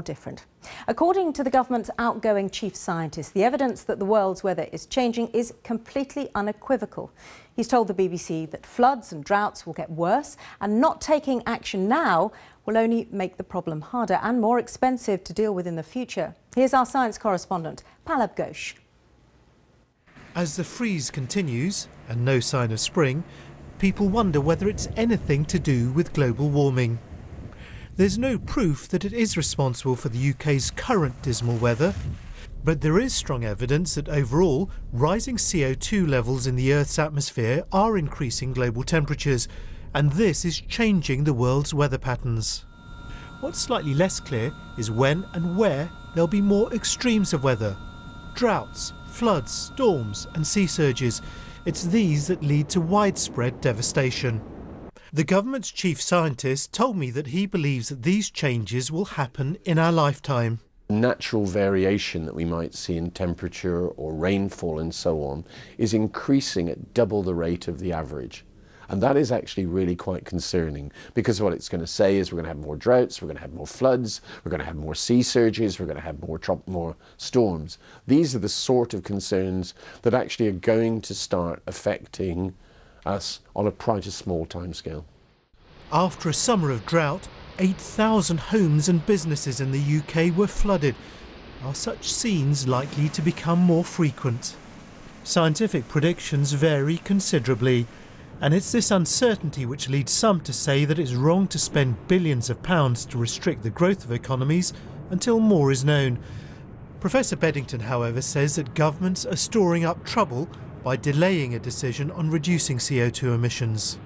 different. According to the government's outgoing chief scientist, the evidence that the world's weather is changing is completely unequivocal. He's told the BBC that floods and droughts will get worse, and not taking action now will only make the problem harder and more expensive to deal with in the future. Here's our science correspondent, Palab Ghosh. As the freeze continues, and no sign of spring, people wonder whether it's anything to do with global warming. There's no proof that it is responsible for the UK's current dismal weather, but there is strong evidence that overall, rising CO2 levels in the Earth's atmosphere are increasing global temperatures, and this is changing the world's weather patterns. What's slightly less clear is when and where there'll be more extremes of weather. Droughts, floods, storms and sea surges. It's these that lead to widespread devastation. The government's chief scientist told me that he believes that these changes will happen in our lifetime. Natural variation that we might see in temperature or rainfall and so on is increasing at double the rate of the average. And that is actually really quite concerning, because what it's going to say is we're going to have more droughts, we're going to have more floods, we're going to have more sea surges, we're going to have more storms. These are the sort of concerns that actually are going to start affecting us on quite a small timescale. After a summer of drought, 8,000 homes and businesses in the UK were flooded. Are such scenes likely to become more frequent? Scientific predictions vary considerably, and it's this uncertainty which leads some to say that it's wrong to spend billions of pounds to restrict the growth of economies until more is known. Professor Beddington, however, says that governments are storing up trouble by delaying a decision on reducing CO2 emissions.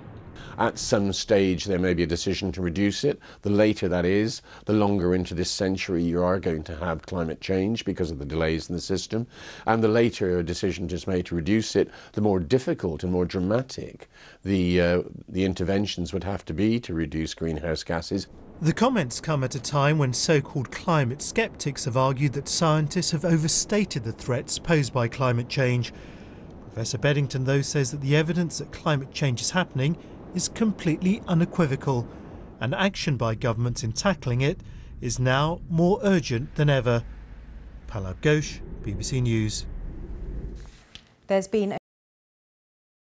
At some stage there may be a decision to reduce it. The later that is, the longer into this century you are going to have climate change because of the delays in the system. And the later a decision is made to reduce it, the more difficult and more dramatic the interventions would have to be to reduce greenhouse gases. The comments come at a time when so-called climate skeptics have argued that scientists have overstated the threats posed by climate change. Professor Beddington, though, says that the evidence that climate change is happening is completely unequivocal, and action by governments in tackling it is now more urgent than ever. Palab Ghosh, BBC News. There's been